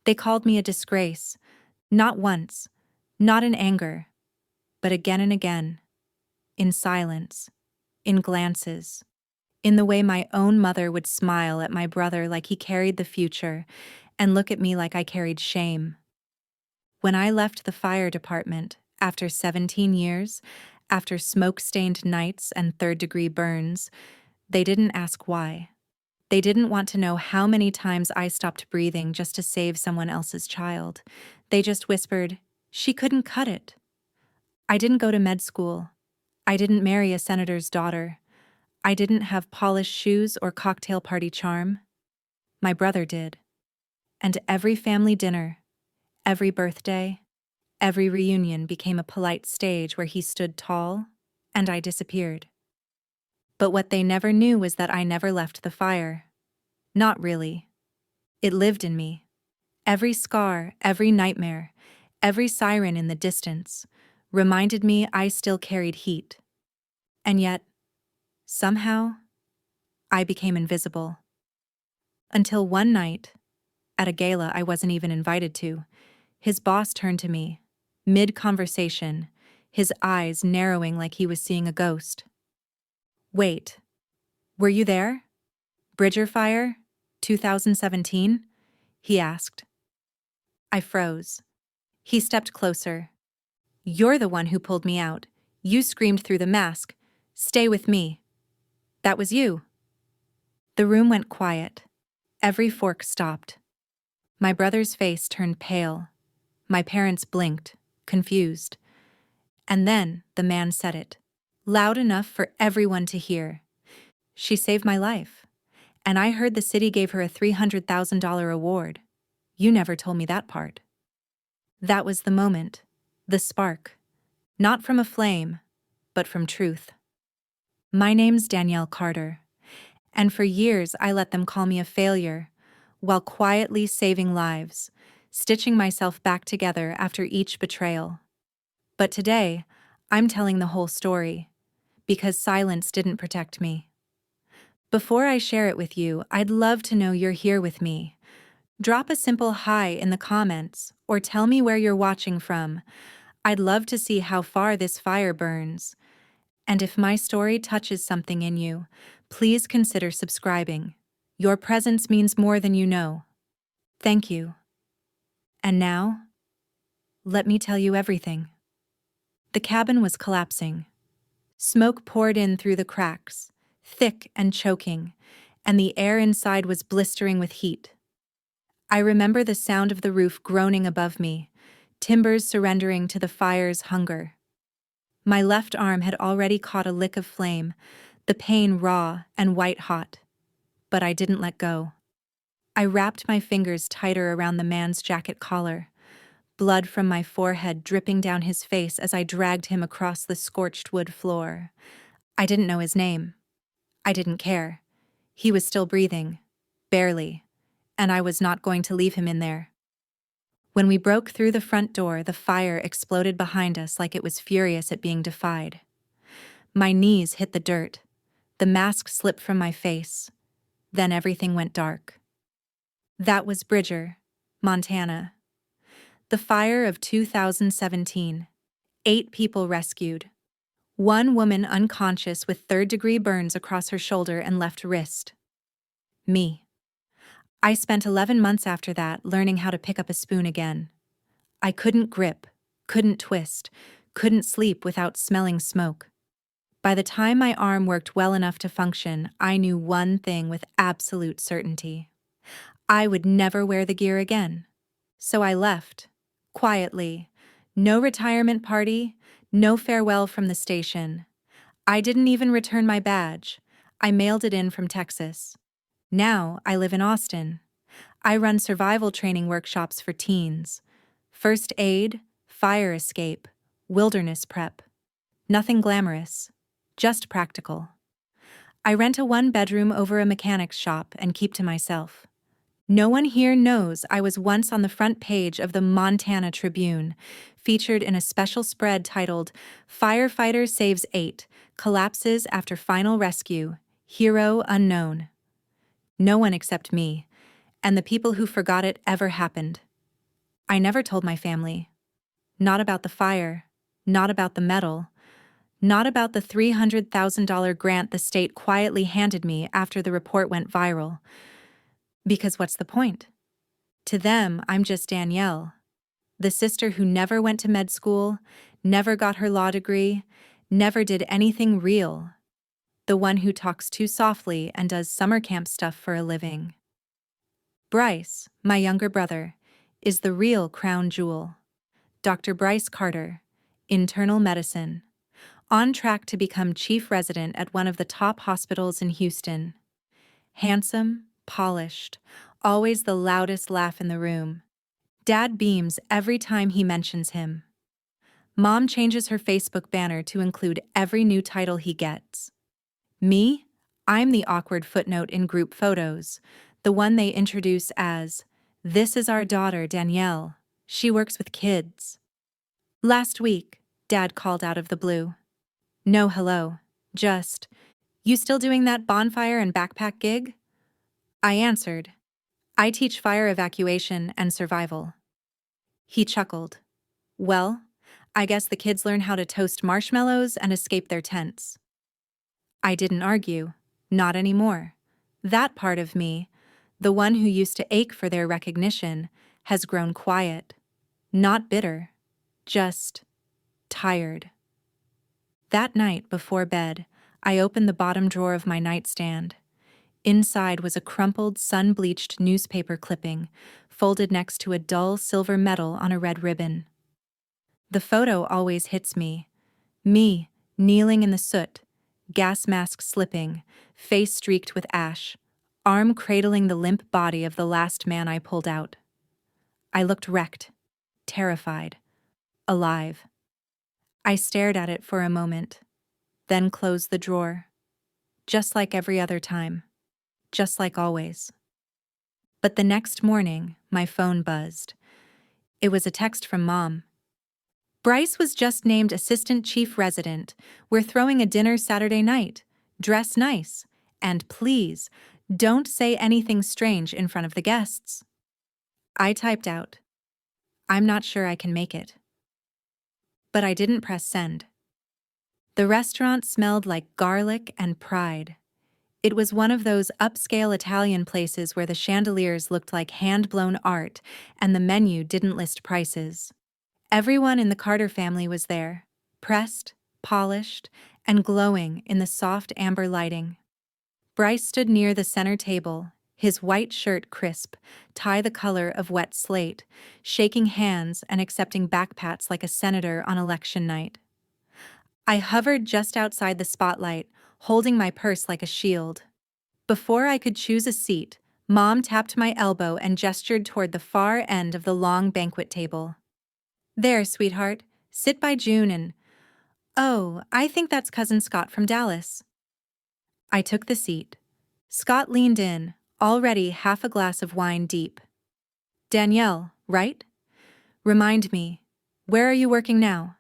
They called me a disgrace, not once, not in anger, but again and again, in silence, in glances, in the way my own mother would smile at my brother like he carried the future and look at me like I carried shame. When I left the fire department, after 17 years, after smoke-stained nights and third-degree burns, they didn't ask why. They didn't want to know how many times I stopped breathing just to save someone else's child. They just whispered, "She couldn't cut it." I didn't go to med school. I didn't marry a senator's daughter. I didn't have polished shoes or cocktail party charm. My brother did. And every family dinner, every birthday, every reunion became a polite stage where he stood tall, and I disappeared. But what they never knew was that I never left the fire. Not really. It lived in me. Every scar, every nightmare, every siren in the distance reminded me I still carried heat. And yet, somehow, I became invisible. Until one night, at a gala I wasn't even invited to, his boss turned to me, mid-conversation, his eyes narrowing like he was seeing a ghost. "Wait, were you there? Bridger Fire, 2017? He asked. I froze. He stepped closer. "You're the one who pulled me out. You screamed through the mask, 'Stay with me.' That was you." The room went quiet. Every fork stopped. My brother's face turned pale. My parents blinked, confused. And then the man said it, loud enough for everyone to hear. "She saved my life. And I heard the city gave her a $300,000 award. You never told me that part." That was the moment, the spark. Not from a flame, but from truth. My name's Danielle Carter. And for years I let them call me a failure, while quietly saving lives, stitching myself back together after each betrayal. But today, I'm telling the whole story, because silence didn't protect me. Before I share it with you, I'd love to know you're here with me. Drop a simple hi in the comments, or tell me where you're watching from. I'd love to see how far this fire burns. And if my story touches something in you, please consider subscribing. Your presence means more than you know. Thank you. And now, let me tell you everything. The cabin was collapsing. Smoke poured in through the cracks, thick and choking, and the air inside was blistering with heat. I remember the sound of the roof groaning above me, timbers surrendering to the fire's hunger. My left arm had already caught a lick of flame, the pain raw and white-hot. But I didn't let go. I wrapped my fingers tighter around the man's jacket collar, blood from my forehead dripping down his face as I dragged him across the scorched wood floor. I didn't know his name. I didn't care. He was still breathing, barely, and I was not going to leave him in there. When we broke through the front door, the fire exploded behind us like it was furious at being defied. My knees hit the dirt. The mask slipped from my face. Then everything went dark. That was Bridger, Montana. The fire of 2017. 8 people rescued. 1 woman unconscious with third-degree burns across her shoulder and left wrist. Me. I spent 11 months after that learning how to pick up a spoon again. I couldn't grip, couldn't twist, couldn't sleep without smelling smoke. By the time my arm worked well enough to function, I knew one thing with absolute certainty. I would never wear the gear again. So I left, quietly. No retirement party, no farewell from the station. I didn't even return my badge. I mailed it in from Texas. Now I live in Austin. I run survival training workshops for teens. First aid, fire escape, wilderness prep. Nothing glamorous, just practical. I rent a 1-bedroom over a mechanic's shop and keep to myself. No one here knows I was once on the front page of the Montana Tribune, featured in a special spread titled "Firefighter Saves 8, Collapses After Final Rescue, Hero Unknown." No one except me, and the people who forgot it ever happened, I never told my family. Not about the fire, not about the medal, not about the $300,000 grant the state quietly handed me after the report went viral. Because what's the point? To them, I'm just Danielle, the sister who never went to med school, never got her law degree, never did anything real, the one who talks too softly and does summer camp stuff for a living. Bryce, my younger brother, is the real crown jewel. Dr. Bryce Carter, internal medicine, on track to become chief resident at one of the top hospitals in Houston. Handsome, polished, always the loudest laugh in the room. Dad beams every time he mentions him. Mom changes her Facebook banner to include every new title he gets. Me? I'm the awkward footnote in group photos, the one they introduce as, "This is our daughter, Danielle. She works with kids." Last week, Dad called out of the blue. No hello, just, "You still doing that bonfire and backpack gig?" I answered, "I teach fire evacuation and survival." He chuckled. Well, I guess the kids learn how to toast marshmallows and escape their tents. I didn't argue. Not anymore. That part of me, the one who used to ache for their recognition, has grown quiet. Not bitter. Just tired. That night before bed, I opened the bottom drawer of my nightstand. Inside was a crumpled, sun-bleached newspaper clipping, folded next to a dull silver medal on a red ribbon. The photo always hits me. Me, kneeling in the soot, gas mask slipping, face streaked with ash, arm cradling the limp body of the last man I pulled out. I looked wrecked, terrified, alive. I stared at it for a moment, then closed the drawer. Just like every other time. Just like always. But the next morning, my phone buzzed. It was a text from Mom. "Bryce was just named Assistant Chief Resident. We're throwing a dinner Saturday night. Dress nice. And please, don't say anything strange in front of the guests." I typed out, "I'm not sure I can make it." But I didn't press send. The restaurant smelled like garlic and pride. It was one of those upscale Italian places where the chandeliers looked like hand-blown art and the menu didn't list prices. Everyone in the Carter family was there, pressed, polished, and glowing in the soft amber lighting. Bryce stood near the center table, his white shirt crisp, tie the color of wet slate, shaking hands and accepting backpats like a senator on election night. I hovered just outside the spotlight, holding my purse like a shield. Before I could choose a seat, Mom tapped my elbow and gestured toward the far end of the long banquet table. "There, sweetheart, sit by June and—" "Oh, I think that's Cousin Scott from Dallas." I took the seat. Scott leaned in, already half a glass of wine deep. "Danielle, right? Remind me, where are you working now?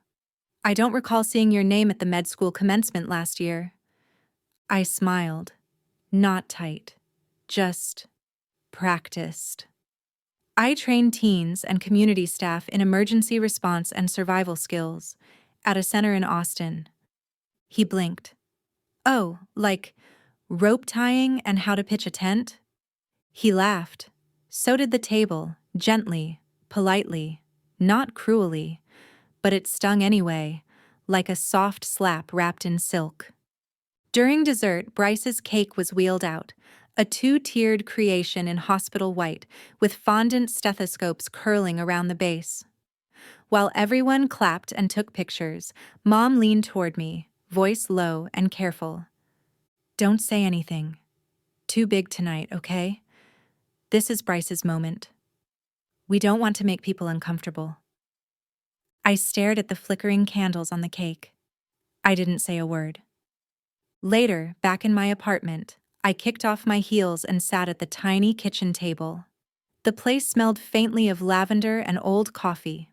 I don't recall seeing your name at the med school commencement last year." I smiled. Not tight. Just practiced. I train teens and community staff in emergency response and survival skills at a center in Austin. He blinked. "Oh, like rope tying and how to pitch a tent?" He laughed. So did the table, gently, politely, not cruelly, but it stung anyway, like a soft slap wrapped in silk. During dessert, Bryce's cake was wheeled out, a two-tiered creation in hospital white, with fondant stethoscopes curling around the base. While everyone clapped and took pictures, Mom leaned toward me, voice low and careful. "Don't say anything. Too big tonight, okay? This is Bryce's moment. We don't want to make people uncomfortable." I stared at the flickering candles on the cake. I didn't say a word. Later, back in my apartment, I kicked off my heels and sat at the tiny kitchen table. The place smelled faintly of lavender and old coffee.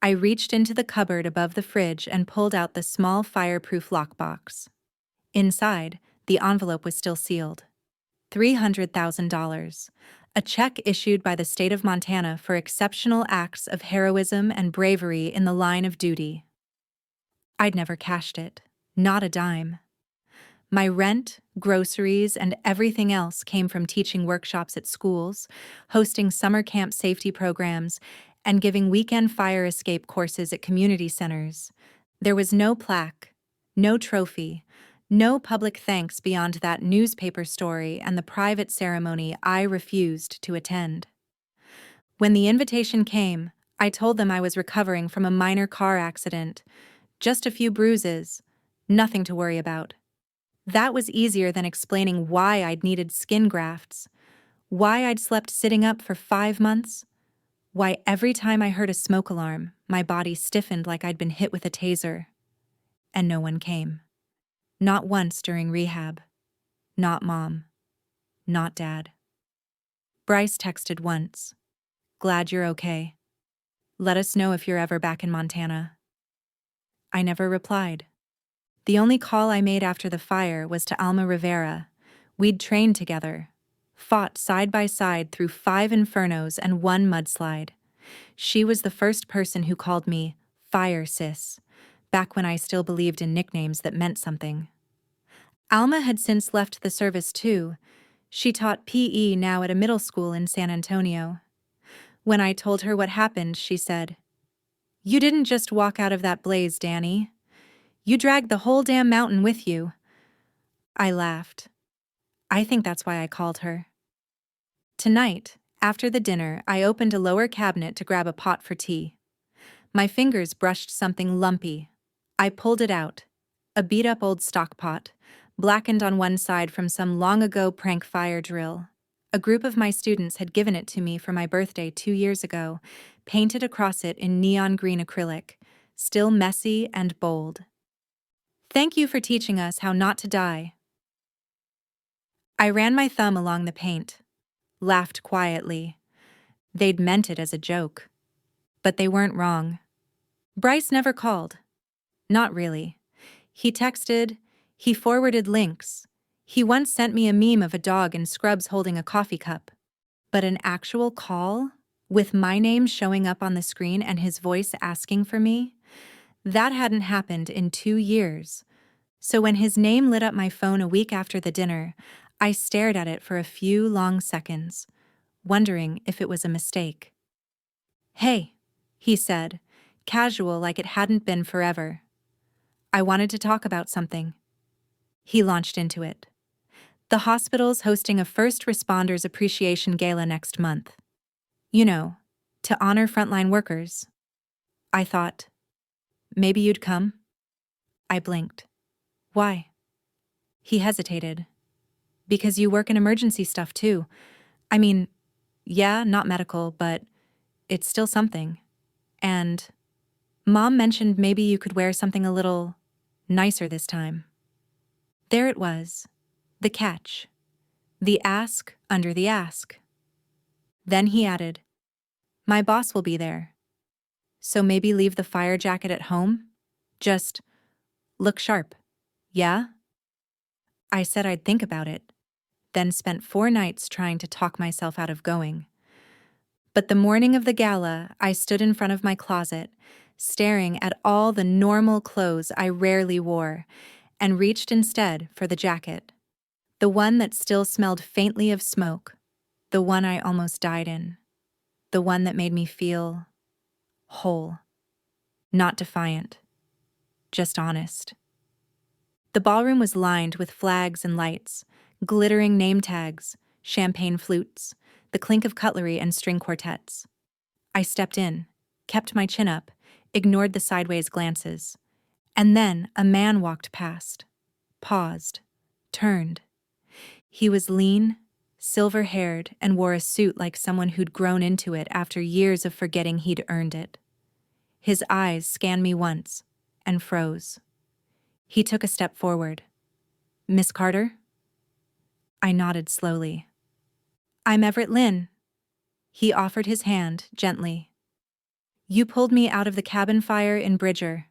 I reached into the cupboard above the fridge and pulled out the small fireproof lockbox. Inside, the envelope was still sealed. $300,000. A check issued by the state of Montana for exceptional acts of heroism and bravery in the line of duty. I'd never cashed it. Not a dime. My rent, groceries, and everything else came from teaching workshops at schools, hosting summer camp safety programs, and giving weekend fire escape courses at community centers. There was no plaque, no trophy, no public thanks beyond that newspaper story and the private ceremony I refused to attend. When the invitation came, I told them I was recovering from a minor car accident, just a few bruises, nothing to worry about. That was easier than explaining why I'd needed skin grafts, why I'd slept sitting up for 5 months, why every time I heard a smoke alarm, my body stiffened like I'd been hit with a taser. And no one came. Not once during rehab. Not Mom. Not Dad. Bryce texted once. "Glad you're okay. Let us know if you're ever back in Montana." I never replied. The only call I made after the fire was to Alma Rivera. We'd trained together, fought side by side through 5 infernos and 1 mudslide. She was the first person who called me Fire Sis, back when I still believed in nicknames that meant something. Alma had since left the service too. She taught PE now at a middle school in San Antonio. When I told her what happened, she said, "You didn't just walk out of that blaze, Danny. You dragged the whole damn mountain with you." I laughed. I think that's why I called her. Tonight, after the dinner, I opened a lower cabinet to grab a pot for tea. My fingers brushed something lumpy. I pulled it out. A beat-up old stock pot, blackened on one side from some long-ago prank fire drill. A group of my students had given it to me for my birthday 2 years ago, painted across it in neon green acrylic, still messy and bold. "Thank you for teaching us how not to die." I ran my thumb along the paint, laughed quietly. They'd meant it as a joke. But they weren't wrong. Bryce never called. Not really. He texted, he forwarded links. He once sent me a meme of a dog in scrubs holding a coffee cup. But an actual call, with my name showing up on the screen and his voice asking for me, that hadn't happened in 2 years. So when his name lit up my phone a week after the dinner, I stared at it for a few long seconds, wondering if it was a mistake. "Hey," he said, casual like it hadn't been forever. "I wanted to talk about something." He launched into it. "The hospital's hosting a First Responders Appreciation Gala next month. You know, to honor frontline workers." I thought, "Maybe you'd come?" I blinked. "Why?" He hesitated. "Because you work in emergency stuff too. I mean, yeah, not medical, but it's still something. And Mom mentioned maybe you could wear something a little nicer this time." There it was, the catch, the ask under the ask. Then he added, "My boss will be there. So maybe leave the fire jacket at home? Just look sharp, yeah?" I said I'd think about it, then spent 4 nights trying to talk myself out of going. But the morning of the gala, I stood in front of my closet, staring at all the normal clothes I rarely wore, and reached instead for the jacket. The one that still smelled faintly of smoke, the one I almost died in, the one that made me feel whole, not defiant, just honest. The ballroom was lined with flags and lights, glittering name tags, champagne flutes, the clink of cutlery and string quartets. I stepped in, kept my chin up, ignored the sideways glances. And then a man walked past, paused, turned. He was lean, silver-haired, and wore a suit like someone who'd grown into it after years of forgetting he'd earned it. His eyes scanned me once, and froze. He took a step forward. "Miss Carter?" I nodded slowly. "I'm Everett Lynn." He offered his hand, gently. "You pulled me out of the cabin fire in Bridger,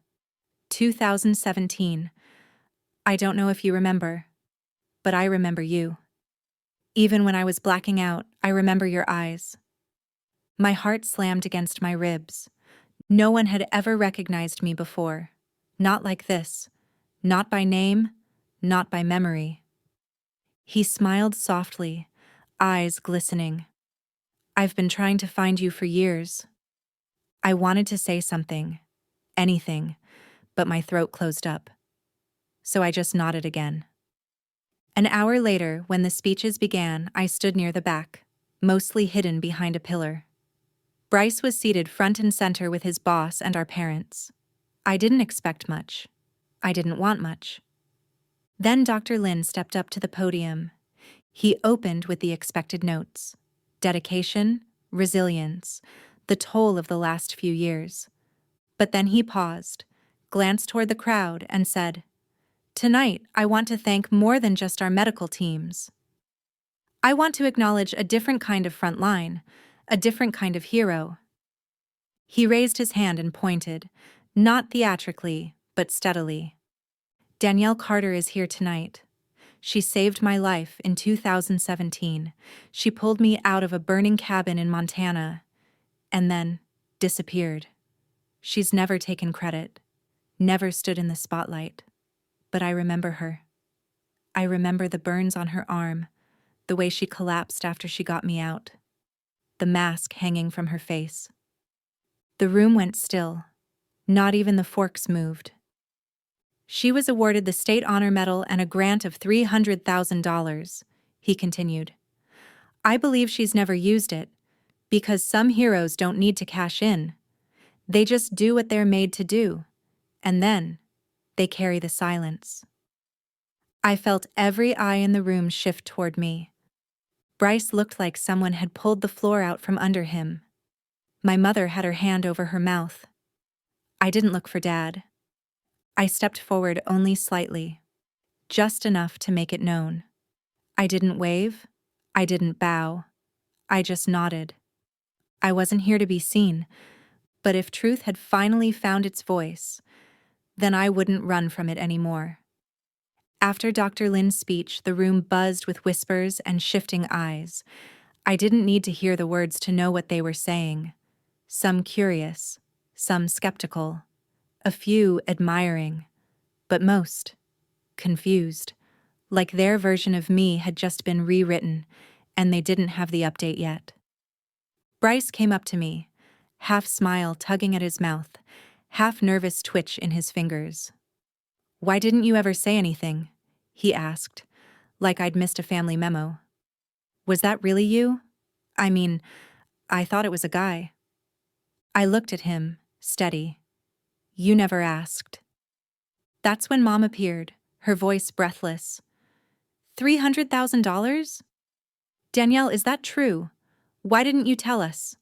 2017. I don't know if you remember, but I remember you. Even when I was blacking out, I remember your eyes. My heart slammed against my ribs. No one had ever recognized me before. Not like this. Not by name, not by memory. He smiled softly, eyes glistening. I've been trying to find you for years. I wanted to say something, anything, but my throat closed up. So I just nodded again. An hour later, when the speeches began, I stood near the back, mostly hidden behind a pillar. Bryce was seated front and center with his boss and our parents. I didn't expect much. I didn't want much. Then Dr. Lin stepped up to the podium. He opened with the expected notes: dedication, resilience, the toll of the last few years. But then he paused, glanced toward the crowd, and said, "Tonight, I want to thank more than just our medical teams. I want to acknowledge a different kind of front line, a different kind of hero." He raised his hand and pointed, not theatrically, but steadily. "Danielle Carter is here tonight. She saved my life in 2017. She pulled me out of a burning cabin in Montana, and then disappeared. She's never taken credit, never stood in the spotlight. But I remember her. I remember the burns on her arm, the way she collapsed after she got me out, the mask hanging from her face." The room went still. Not even the forks moved. "She was awarded the State Honor Medal and a grant of $300,000, he continued. "I believe she's never used it, because some heroes don't need to cash in. They just do what they're made to do, and then they carry the silence." I felt every eye in the room shift toward me. Bryce looked like someone had pulled the floor out from under him. My mother had her hand over her mouth. I didn't look for Dad. I stepped forward only slightly, just enough to make it known. I didn't wave. I didn't bow. I just nodded. I wasn't here to be seen, but if truth had finally found its voice, then I wouldn't run from it anymore. After Dr. Lin's speech, the room buzzed with whispers and shifting eyes. I didn't need to hear the words to know what they were saying. Some curious, some skeptical, a few admiring, but most confused, like their version of me had just been rewritten, and they didn't have the update yet. Bryce came up to me, half smile tugging at his mouth, half nervous twitch in his fingers. "Why didn't you ever say anything?" he asked, like I'd missed a family memo. "Was that really you? I mean, I thought it was a guy." I looked at him, steady. "You never asked." That's when Mom appeared, her voice breathless. $300,000? Danielle, is that true? Why didn't you tell us?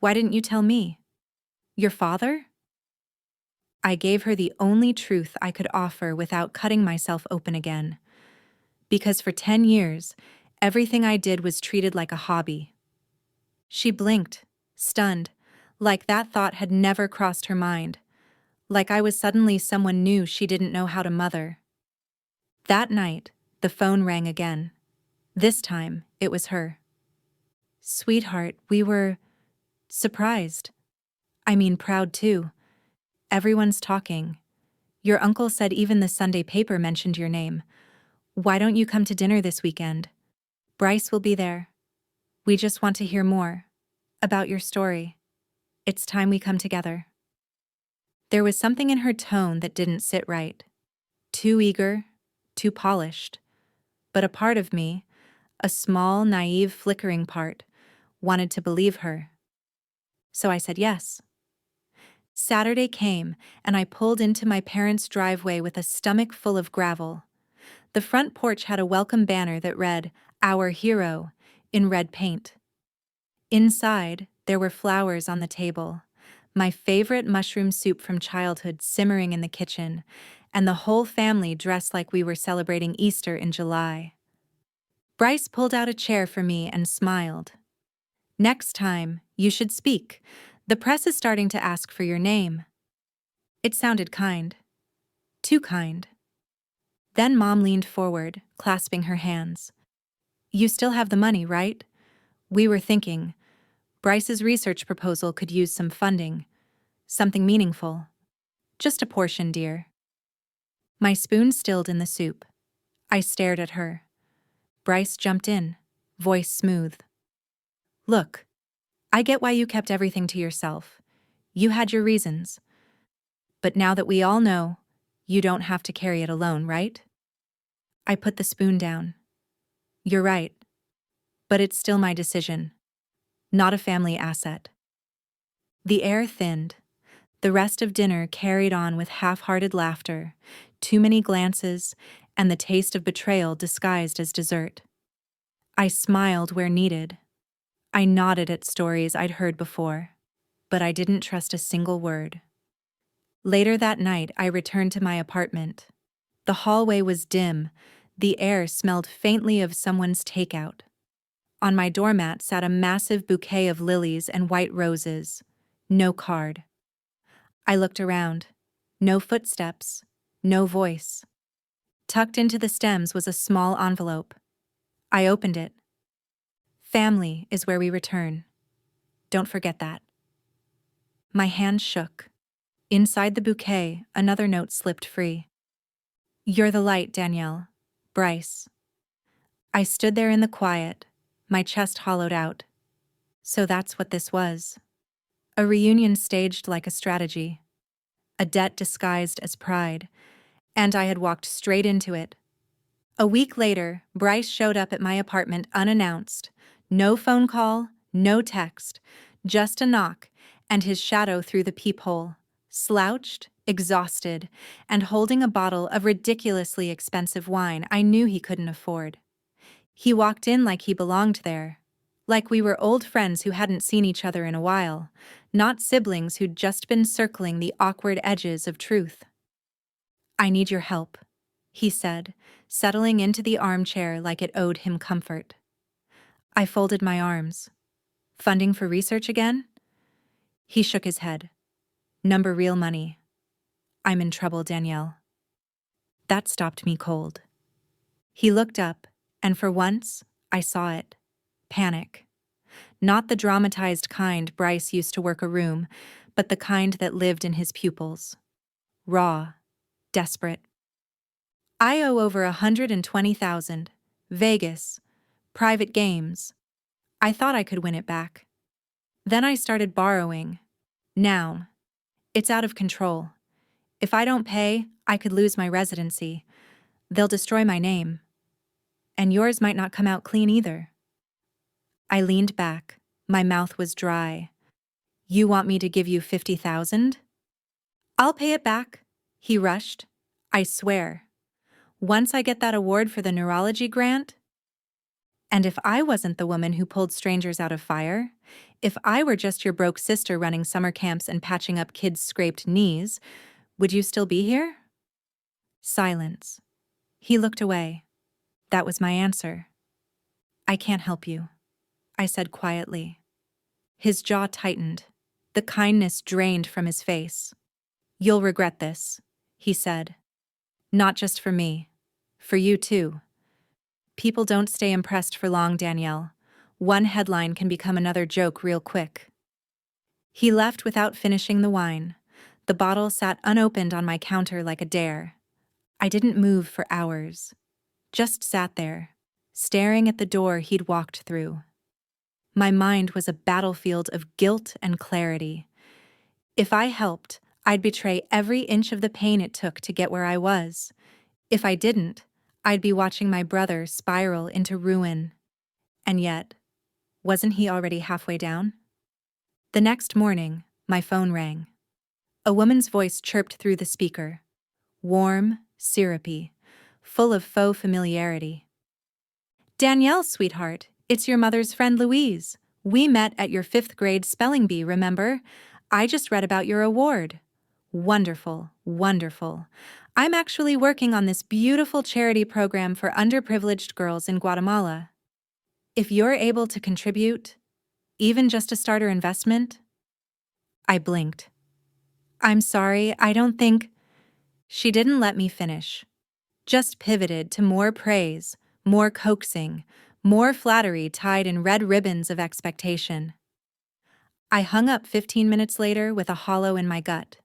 Why didn't you tell me? Your father? I gave her the only truth I could offer without cutting myself open again. Because for 10 years, everything I did was treated like a hobby. She blinked, stunned, like that thought had never crossed her mind, like I was suddenly someone new she didn't know how to mother. That night, the phone rang again. This time, it was her. "Sweetheart, we were surprised. I mean, proud too. Everyone's talking. Your uncle said even the Sunday paper mentioned your name. Why don't you come to dinner this weekend? Bryce will be there. We just want to hear more about your story. It's time we come together." There was something in her tone that didn't sit right. Too eager, too polished. But a part of me, a small, naive, flickering part, wanted to believe her. So I said yes. Saturday came, and I pulled into my parents' driveway with a stomach full of gravel. The front porch had a welcome banner that read, "Our Hero," in red paint. Inside, there were flowers on the table, my favorite mushroom soup from childhood simmering in the kitchen, and the whole family dressed like we were celebrating Easter in July. Bryce pulled out a chair for me and smiled. "Next time, you should speak. The press is starting to ask for your name." It sounded kind. Too kind. Then Mom leaned forward, clasping her hands. "You still have the money, right? We were thinking, Bryce's research proposal could use some funding, something meaningful. Just a portion, dear. My spoon stilled in the soup. I stared at her. Bryce jumped in, voice smooth. Look, I get why you kept everything to yourself. You had your reasons. But now that we all know, you don't have to carry it alone, right? I put the spoon down. You're right. But it's still my decision, not a family asset. The air thinned. The rest of dinner carried on with half-hearted laughter, too many glances, and the taste of betrayal disguised as dessert. I smiled where needed. I nodded at stories I'd heard before, but I didn't trust a single word. Later that night, I returned to my apartment. The hallway was dim. The air smelled faintly of someone's takeout. On my doormat sat a massive bouquet of lilies and white roses. No card. I looked around. No footsteps. No voice. Tucked into the stems was a small envelope. I opened it. Family is where we return. Don't forget that. My hand shook. Inside the bouquet, another note slipped free. You're the light, Danielle. Bryce. I stood there in the quiet, my chest hollowed out. So that's what this was. A reunion staged like a strategy. A debt disguised as pride. And I had walked straight into it. A week later, Bryce showed up at my apartment unannounced. No phone call, no text, just a knock, and his shadow through the peephole. Slouched, exhausted, and holding a bottle of ridiculously expensive wine I knew he couldn't afford. He walked in like he belonged there. Like we were old friends who hadn't seen each other in a while, not siblings who'd just been circling the awkward edges of truth. I need your help, he said, settling into the armchair like it owed him comfort. I folded my arms. Funding for research again? He shook his head. Number real money. I'm in trouble, Danielle. That stopped me cold. He looked up, and for once, I saw it. Panic. Not the dramatized kind Bryce used to work a room, but the kind that lived in his pupils. Raw. Desperate. I owe over 120,000. Vegas. Private games. I thought I could win it back. Then I started borrowing. Now. It's out of control. If I don't pay, I could lose my residency. They'll destroy my name. And yours might not come out clean either. I leaned back. My mouth was dry. You want me to give you 50,000? I'll pay it back, he rushed. I swear. Once I get that award for the neurology grant? And if I wasn't the woman who pulled strangers out of fire, if I were just your broke sister running summer camps and patching up kids' scraped knees, would you still be here? Silence. He looked away. That was my answer. I can't help you, I said quietly. His jaw tightened. The kindness drained from his face. You'll regret this, he said. Not just for me. For you too. People don't stay impressed for long, Danielle. One headline can become another joke real quick. He left without finishing the wine. The bottle sat unopened on my counter like a dare. I didn't move for hours. Just sat there, staring at the door he'd walked through. My mind was a battlefield of guilt and clarity. If I helped, I'd betray every inch of the pain it took to get where I was. If I didn't, I'd be watching my brother spiral into ruin. And yet, wasn't he already halfway down? The next morning, my phone rang. A woman's voice chirped through the speaker. Warm, syrupy, full of faux familiarity. Danielle, sweetheart, it's your mother's friend Louise. We met at your 5th grade spelling bee, remember? I just read about your award. Wonderful, wonderful. I'm actually working on this beautiful charity program for underprivileged girls in Guatemala. If you're able to contribute, even just a starter investment. I blinked. I'm sorry, I don't think. She didn't let me finish. Just pivoted to more praise, more coaxing, More flattery tied in red ribbons of expectation. I hung up 15 minutes later with a hollow in my gut.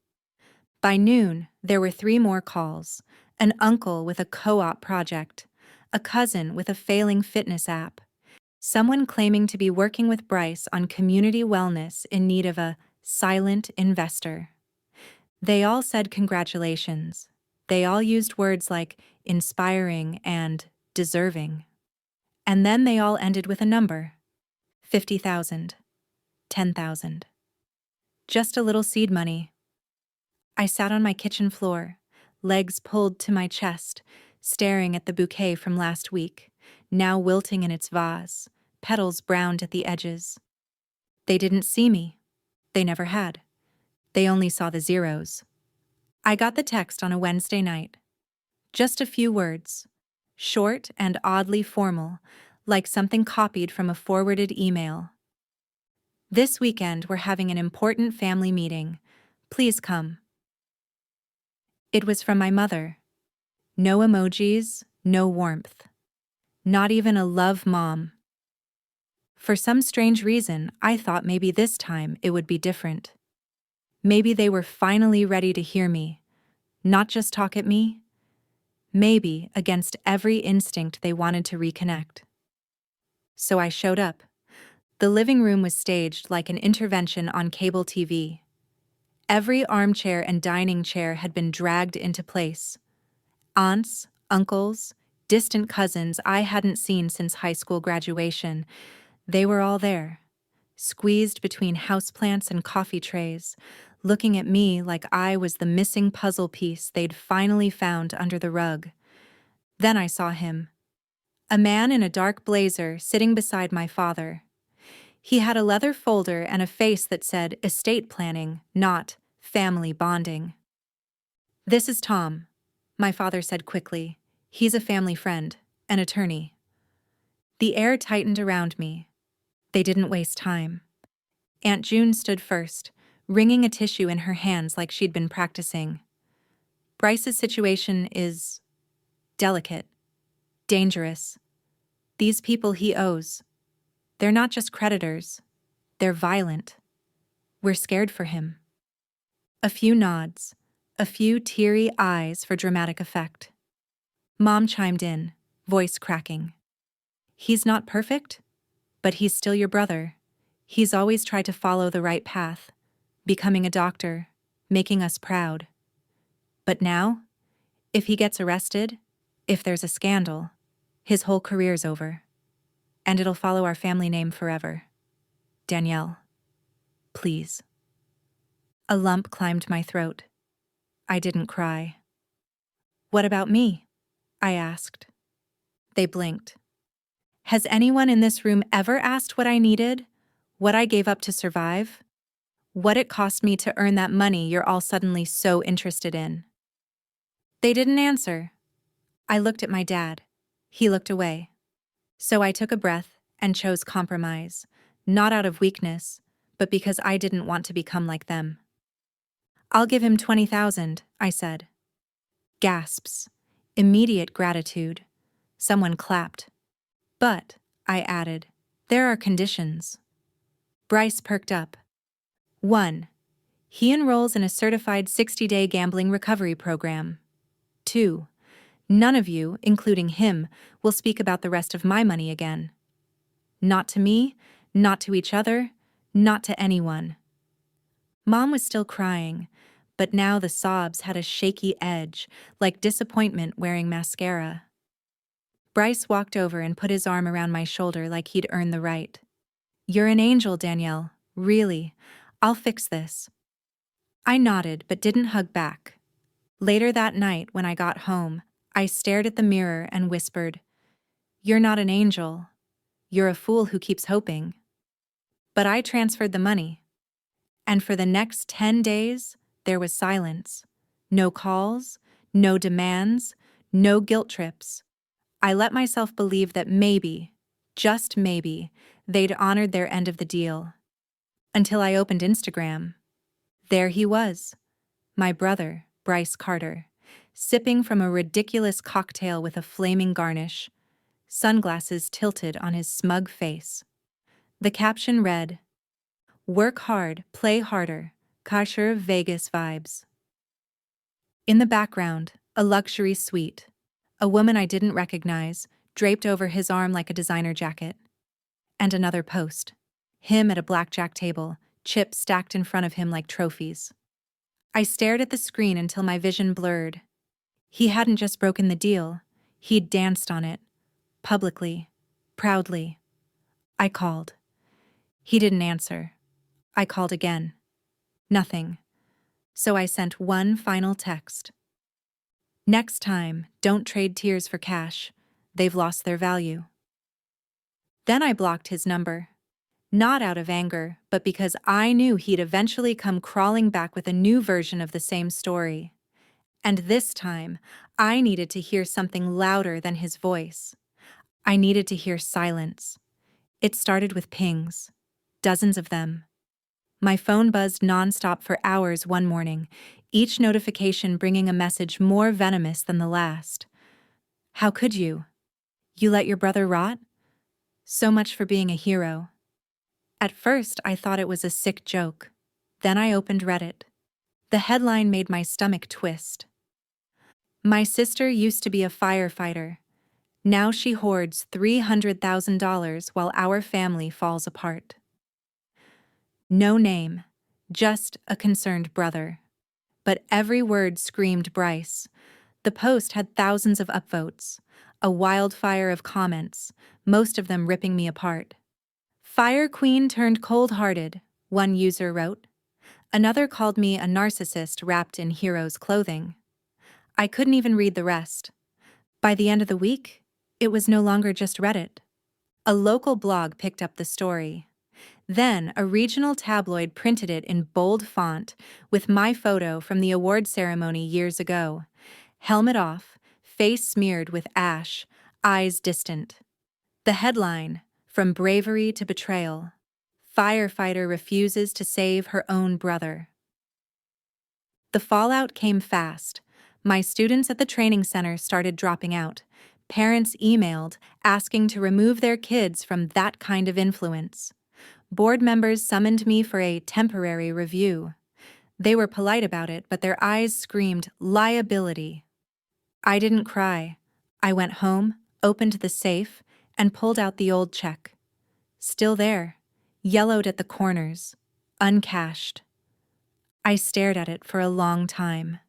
By noon, there were 3 more calls: an uncle with a co-op project, a cousin with a failing fitness app, someone claiming to be working with Bryce on community wellness in need of a silent investor. They all said congratulations. They all used words like inspiring and deserving. And then they all ended with a number: 50,000, 10,000. Just a little seed money. I sat on my kitchen floor, legs pulled to my chest, staring at the bouquet from last week, now wilting in its vase, petals browned at the edges. They didn't see me. They never had. They only saw the zeros. I got the text on a Wednesday night. Just a few words, short and oddly formal, like something copied from a forwarded email. This weekend we're having an important family meeting. Please come. It was from my mother. No emojis, no warmth. Not even a love mom. For some strange reason, I thought maybe this time it would be different. Maybe they were finally ready to hear me, not just talk at me. Maybe, against every instinct, they wanted to reconnect. So I showed up. The living room was staged like an intervention on cable TV. Every armchair and dining chair had been dragged into place. Aunts, uncles, distant cousins I hadn't seen since high school graduation, they were all there, squeezed between houseplants and coffee trays, looking at me like I was the missing puzzle piece they'd finally found under the rug. Then I saw him. A man in a dark blazer sitting beside my father. He had a leather folder and a face that said estate planning, not family bonding. "This is Tom," my father said quickly. "He's a family friend, an attorney." The air tightened around me. They didn't waste time. Aunt June stood first, wringing a tissue in her hands like she'd been practicing. "Bryce's situation is delicate, dangerous. These people he owes, they're not just creditors, they're violent. We're scared for him." A few nods, a few teary eyes for dramatic effect. Mom chimed in, voice cracking. "He's not perfect, but he's still your brother. He's always tried to follow the right path, becoming a doctor, making us proud. But now, if he gets arrested, if there's a scandal, his whole career's over. And it'll follow our family name forever. Danielle, please." A lump climbed my throat. I didn't cry. "What about me?" I asked. They blinked. Has anyone in this room ever asked what I needed? What I gave up to survive? What it cost me to earn that money you're all suddenly so interested in? They didn't answer. I looked at my dad. He looked away. So I took a breath and chose compromise, not out of weakness, but because I didn't want to become like them. "I'll give him 20,000, I said. Gasps. Immediate gratitude. Someone clapped. "But," I added, "there are conditions." Bryce perked up. 1. He enrolls in a certified 60-day gambling recovery program. 2. None of you, including him, will speak about the rest of my money again. Not to me, not to each other, not to anyone. Mom was still crying, but now the sobs had a shaky edge, like disappointment wearing mascara. Bryce walked over and put his arm around my shoulder like he'd earned the right. "You're an angel, Danielle. Really. I'll fix this." I nodded but didn't hug back. Later that night, when I got home, I stared at the mirror and whispered, "You're not an angel. You're a fool who keeps hoping." But I transferred the money. And for the next 10 days, there was silence. No calls, no demands, no guilt trips. I let myself believe that maybe, just maybe, they'd honored their end of the deal. Until I opened Instagram. There he was, my brother, Bryce Carter, sipping from a ridiculous cocktail with a flaming garnish, sunglasses tilted on his smug face. The caption read, "Work hard, play harder, Kasher Vegas vibes." In the background, a luxury suite. A woman I didn't recognize, draped over his arm like a designer jacket. And another post. Him at a blackjack table, chips stacked in front of him like trophies. I stared at the screen until my vision blurred. He hadn't just broken the deal, he'd danced on it. Publicly. Proudly. I called. He didn't answer. I called again. Nothing. So I sent one final text. "Next time, don't trade tears for cash. They've lost their value." Then I blocked his number. Not out of anger, but because I knew he'd eventually come crawling back with a new version of the same story. And this time, I needed to hear something louder than his voice. I needed to hear silence. It started with pings. Dozens of them. My phone buzzed nonstop for hours one morning, each notification bringing a message more venomous than the last. "How could you? You let your brother rot? So much for being a hero." At first, I thought it was a sick joke. Then I opened Reddit. The headline made my stomach twist. "My sister used to be a firefighter. Now she hoards $300,000 while our family falls apart." No name, just a concerned brother. But every word screamed Bryce. The post had thousands of upvotes, a wildfire of comments, most of them ripping me apart. "Fire queen turned cold-hearted," one user wrote. Another called me a narcissist wrapped in hero's clothing. I couldn't even read the rest. By the end of the week, it was no longer just Reddit. A local blog picked up the story. Then, a regional tabloid printed it in bold font with my photo from the award ceremony years ago. Helmet off, face smeared with ash, eyes distant. The headline, "From bravery to betrayal. Firefighter refuses to save her own brother." The fallout came fast. My students at the training center started dropping out. Parents emailed, asking to remove their kids from that kind of influence. Board members summoned me for a temporary review. They were polite about it, but their eyes screamed liability. I didn't cry. I went home, opened the safe, and pulled out the old check. Still there, yellowed at the corners, uncashed. I stared at it for a long time.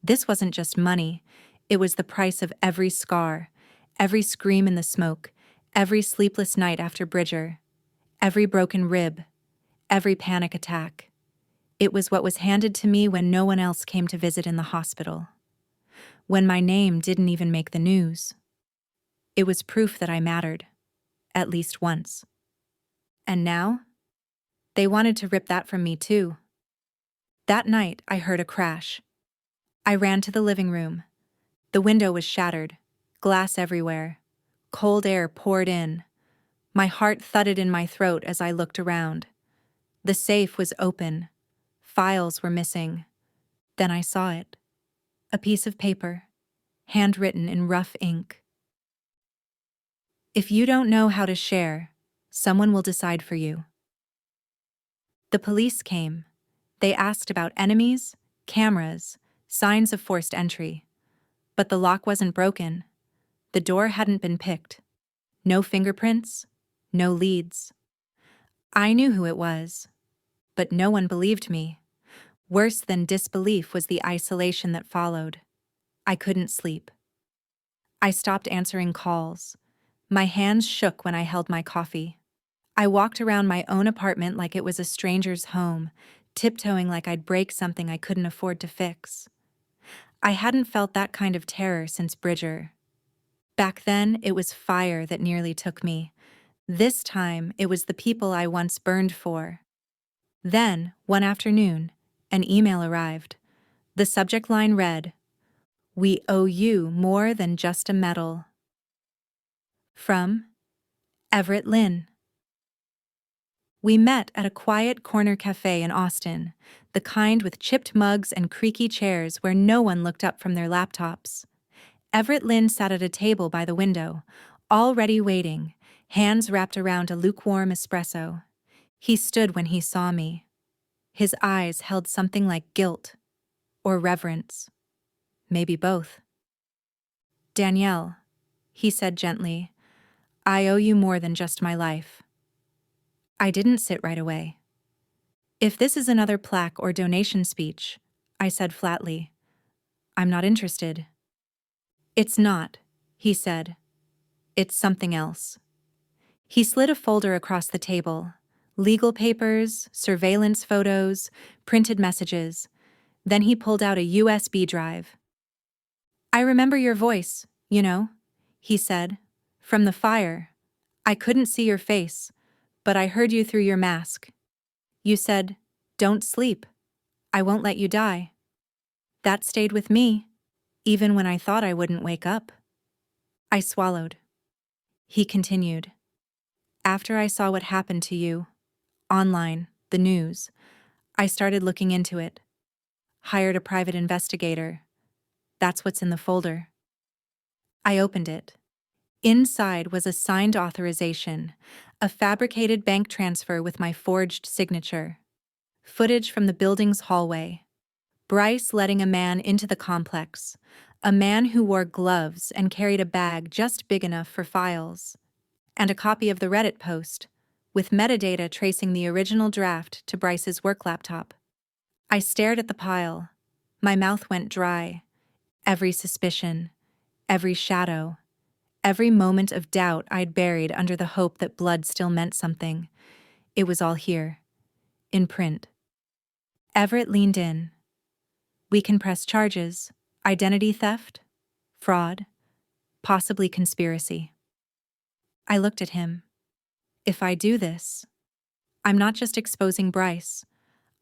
This wasn't just money. It was the price of every scar, every scream in the smoke, every sleepless night after Bridger, every broken rib, every panic attack. It was what was handed to me when no one else came to visit in the hospital. When my name didn't even make the news. It was proof that I mattered, at least once. And now? They wanted to rip that from me too. That night, I heard a crash. I ran to the living room. The window was shattered, glass everywhere. Cold air poured in. My heart thudded in my throat as I looked around. The safe was open. Files were missing. Then I saw it. A piece of paper, handwritten in rough ink. "If you don't know how to share, someone will decide for you." The police came. They asked about enemies, cameras, signs of forced entry. But the lock wasn't broken. The door hadn't been picked. No fingerprints, no leads. I knew who it was, but no one believed me. Worse than disbelief was the isolation that followed. I couldn't sleep. I stopped answering calls. My hands shook when I held my coffee. I walked around my own apartment like it was a stranger's home, tiptoeing like I'd break something I couldn't afford to fix. I hadn't felt that kind of terror since Bridger. Back then, it was fire that nearly took me. This time, it was the people I once burned for. Then, one afternoon, an email arrived. The subject line read, "We owe you more than just a medal." From Everett Lynn. We met at a quiet corner cafe in Austin, the kind with chipped mugs and creaky chairs where no one looked up from their laptops. Everett Lynn sat at a table by the window, already waiting, hands wrapped around a lukewarm espresso. He stood when he saw me. His eyes held something like guilt or reverence, maybe both. "Danielle," he said gently, "I owe you more than just my life." I didn't sit right away. "If this is another plaque or donation speech," I said flatly, "I'm not interested." "It's not," he said. "It's something else." He slid a folder across the table. Legal papers, surveillance photos, printed messages. Then he pulled out a USB drive. "I remember your voice, you know," he said. "From the fire. I couldn't see your face, but I heard you through your mask. You said, 'Don't sleep. I won't let you die.' That stayed with me, even when I thought I wouldn't wake up." I swallowed. He continued. "After I saw what happened to you, online, the news, I started looking into it. Hired a private investigator. That's what's in the folder." I opened it. Inside was a signed authorization, a fabricated bank transfer with my forged signature. Footage from the building's hallway. Bryce letting a man into the complex, a man who wore gloves and carried a bag just big enough for files. And a copy of the Reddit post, with metadata tracing the original draft to Bryce's work laptop. I stared at the pile. My mouth went dry. Every suspicion, every shadow, every moment of doubt I'd buried under the hope that blood still meant something. It was all here, in print. Everett leaned in. "We can press charges, identity theft, fraud, possibly conspiracy." I looked at him. "If I do this, I'm not just exposing Bryce,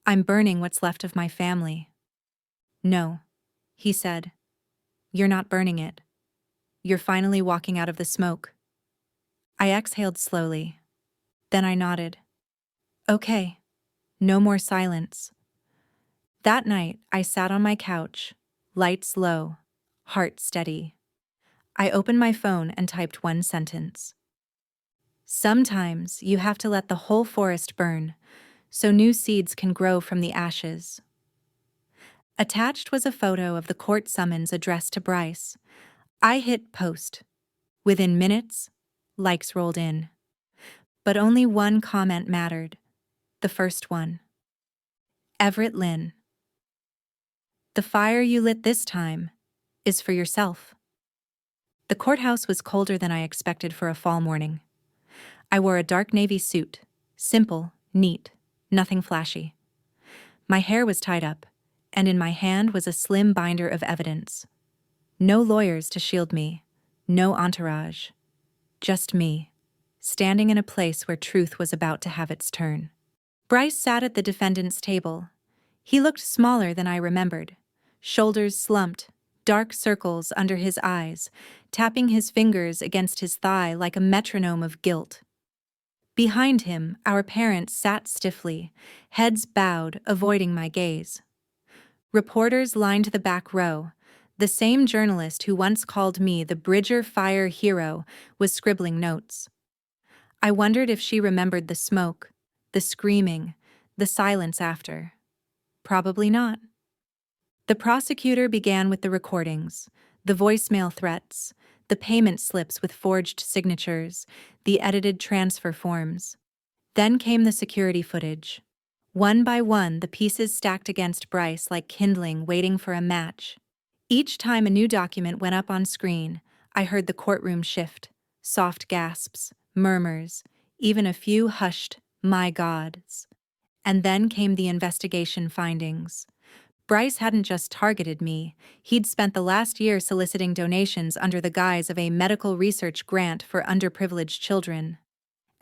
I'm burning what's left of my family." "No," he said. "You're not burning it. You're finally walking out of the smoke." I exhaled slowly. Then I nodded. "Okay, no more silence." That night, I sat on my couch, lights low, heart steady. I opened my phone and typed one sentence. "Sometimes you have to let the whole forest burn, so new seeds can grow from the ashes." Attached was a photo of the court summons addressed to Bryce. I hit post. Within minutes, likes rolled in. But only one comment mattered. The first one. "Everett Lynn. The fire you lit this time is for yourself." The courthouse was colder than I expected for a fall morning. I wore a dark navy suit, simple, neat, nothing flashy. My hair was tied up, and in my hand was a slim binder of evidence. No lawyers to shield me, no entourage. Just me, standing in a place where truth was about to have its turn. Bryce sat at the defendant's table. He looked smaller than I remembered. Shoulders slumped, dark circles under his eyes, tapping his fingers against his thigh like a metronome of guilt. Behind him, our parents sat stiffly, heads bowed, avoiding my gaze. Reporters lined the back row. The same journalist who once called me the Bridger Fire hero was scribbling notes. I wondered if she remembered the smoke, the screaming, the silence after. Probably not. The prosecutor began with the recordings, the voicemail threats, the payment slips with forged signatures, the edited transfer forms. Then came the security footage. One by one, the pieces stacked against Bryce like kindling waiting for a match. Each time a new document went up on screen, I heard the courtroom shift, soft gasps, murmurs, even a few hushed, "my gods." And then came the investigation findings. Bryce hadn't just targeted me, he'd spent the last year soliciting donations under the guise of a medical research grant for underprivileged children.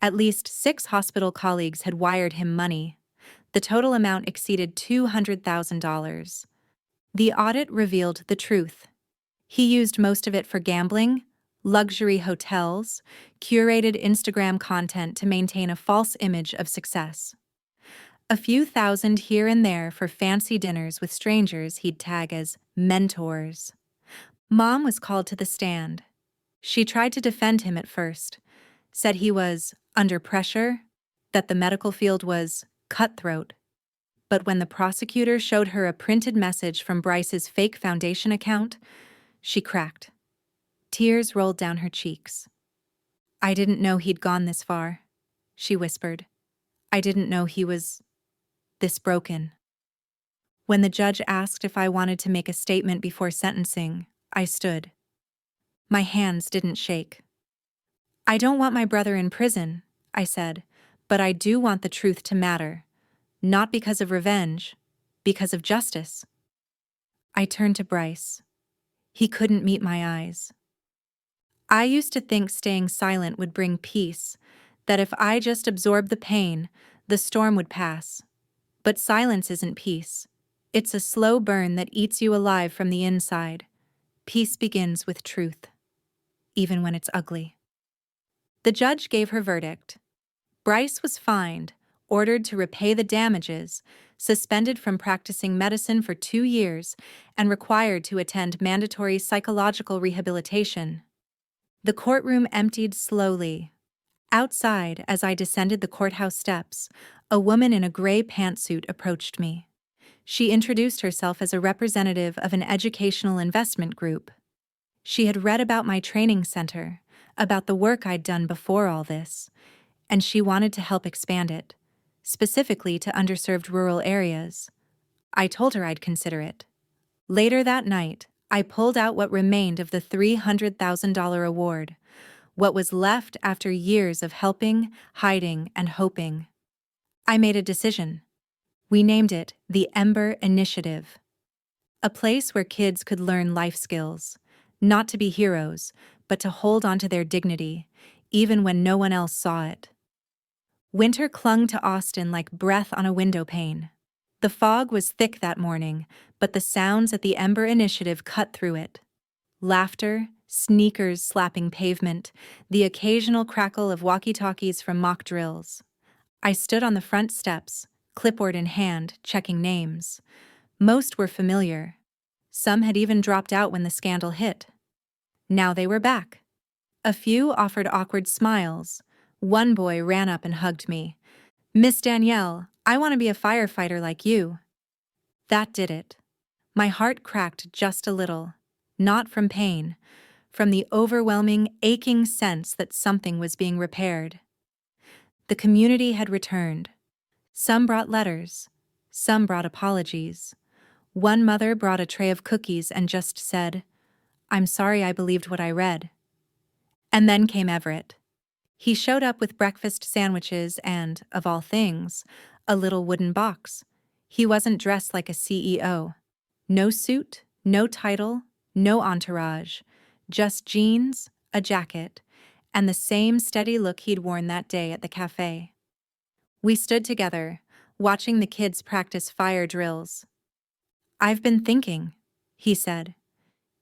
At least 6 hospital colleagues had wired him money. The total amount exceeded $200,000. The audit revealed the truth. He used most of it for gambling, luxury hotels, curated Instagram content to maintain a false image of success. A few thousand here and there for fancy dinners with strangers he'd tag as mentors. Mom was called to the stand. She tried to defend him at first, said he was under pressure, that the medical field was cutthroat. But when the prosecutor showed her a printed message from Bryce's fake foundation account, she cracked. Tears rolled down her cheeks. "I didn't know he'd gone this far," she whispered. "I didn't know he was this broken." When the judge asked if I wanted to make a statement before sentencing, I stood. My hands didn't shake. "I don't want my brother in prison," I said, "but I do want the truth to matter. Not because of revenge, because of justice." I turned to Bryce. He couldn't meet my eyes. I used to think staying silent would bring peace, that if I just absorbed the pain, the storm would pass. But silence isn't peace. It's a slow burn that eats you alive from the inside. Peace begins with truth, even when it's ugly. The judge gave her verdict. Bryce was fined, ordered to repay the damages, suspended from practicing medicine for 2 years, and required to attend mandatory psychological rehabilitation. The courtroom emptied slowly. Outside, as I descended the courthouse steps, a woman in a gray pantsuit approached me. She introduced herself as a representative of an educational investment group. She had read about my training center, about the work I'd done before all this, and she wanted to help expand it, specifically to underserved rural areas. I told her I'd consider it. Later that night, I pulled out what remained of the $300,000 award, what was left after years of helping, hiding, and hoping. I made a decision. We named it the Ember Initiative. A place where kids could learn life skills, not to be heroes, but to hold on to their dignity, even when no one else saw it. Winter clung to Austin like breath on a window pane. The fog was thick that morning, but the sounds at the Ember Initiative cut through it. Laughter, sneakers slapping pavement, the occasional crackle of walkie-talkies from mock drills. I stood on the front steps, clipboard in hand, checking names. Most were familiar. Some had even dropped out when the scandal hit. Now they were back. A few offered awkward smiles. One boy ran up and hugged me. "Miss Danielle, I want to be a firefighter like you." That did it. My heart cracked just a little. Not from pain, from the overwhelming, aching sense that something was being repaired. The community had returned. Some brought letters. Some brought apologies. One mother brought a tray of cookies and just said, "I'm sorry I believed what I read." And then came Everett. He showed up with breakfast sandwiches and, of all things, a little wooden box. He wasn't dressed like a CEO. No suit, no title, no entourage. Just jeans, a jacket, and the same steady look he'd worn that day at the cafe. We stood together, watching the kids practice fire drills. "I've been thinking," he said.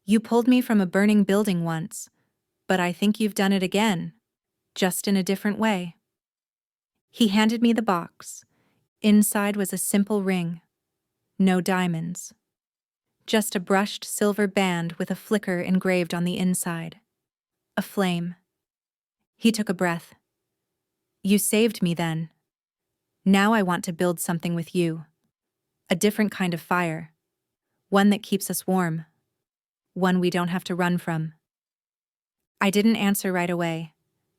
"You pulled me from a burning building once, but I think you've done it again, just in a different way." He handed me the box. Inside was a simple ring. No diamonds. Just a brushed silver band with a flicker engraved on the inside. A flame. He took a breath. "You saved me then. Now I want to build something with you. A different kind of fire. One that keeps us warm. One we don't have to run from." I didn't answer right away,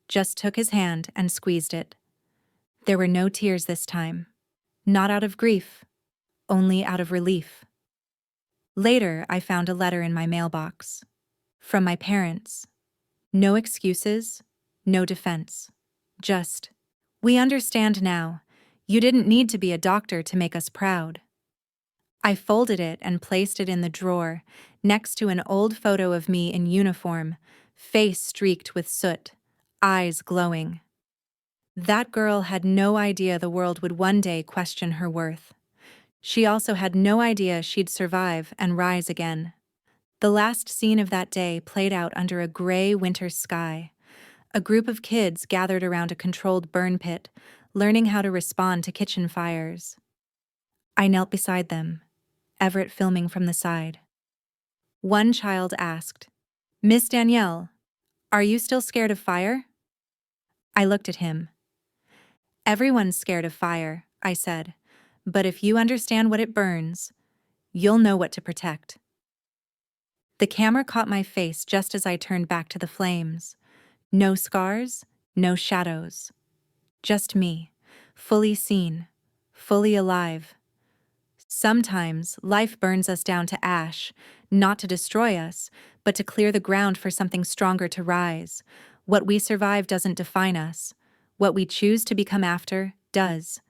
just took his hand and squeezed it. There were no tears this time. Not out of grief, only out of relief. Later, I found a letter in my mailbox. From my parents. No excuses, no defense. Just, "We understand now. You didn't need to be a doctor to make us proud." I folded it and placed it in the drawer, next to an old photo of me in uniform, face streaked with soot, eyes glowing. That girl had no idea the world would one day question her worth. She also had no idea she'd survive and rise again. The last scene of that day played out under a gray winter sky. A group of kids gathered around a controlled burn pit, learning how to respond to kitchen fires. I knelt beside them, Everett filming from the side. One child asked, "Miss Danielle, Are you still scared of fire? I looked at him. Everyone's scared of fire, I said. But if you understand what it burns, you'll know what to protect. The camera caught my face just as I turned back to the flames. No scars, no shadows. Just me, fully seen, fully alive. Sometimes life burns us down to ash, not to destroy us, but to clear the ground for something stronger to rise. What we survive doesn't define us. What we choose to become after does.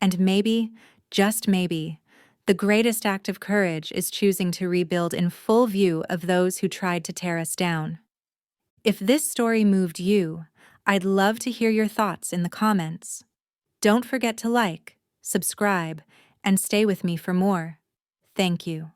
And maybe, just maybe, the greatest act of courage is choosing to rebuild in full view of those who tried to tear us down. If this story moved you, I'd love to hear your thoughts in the comments. Don't forget to like, subscribe, and stay with me for more. Thank you.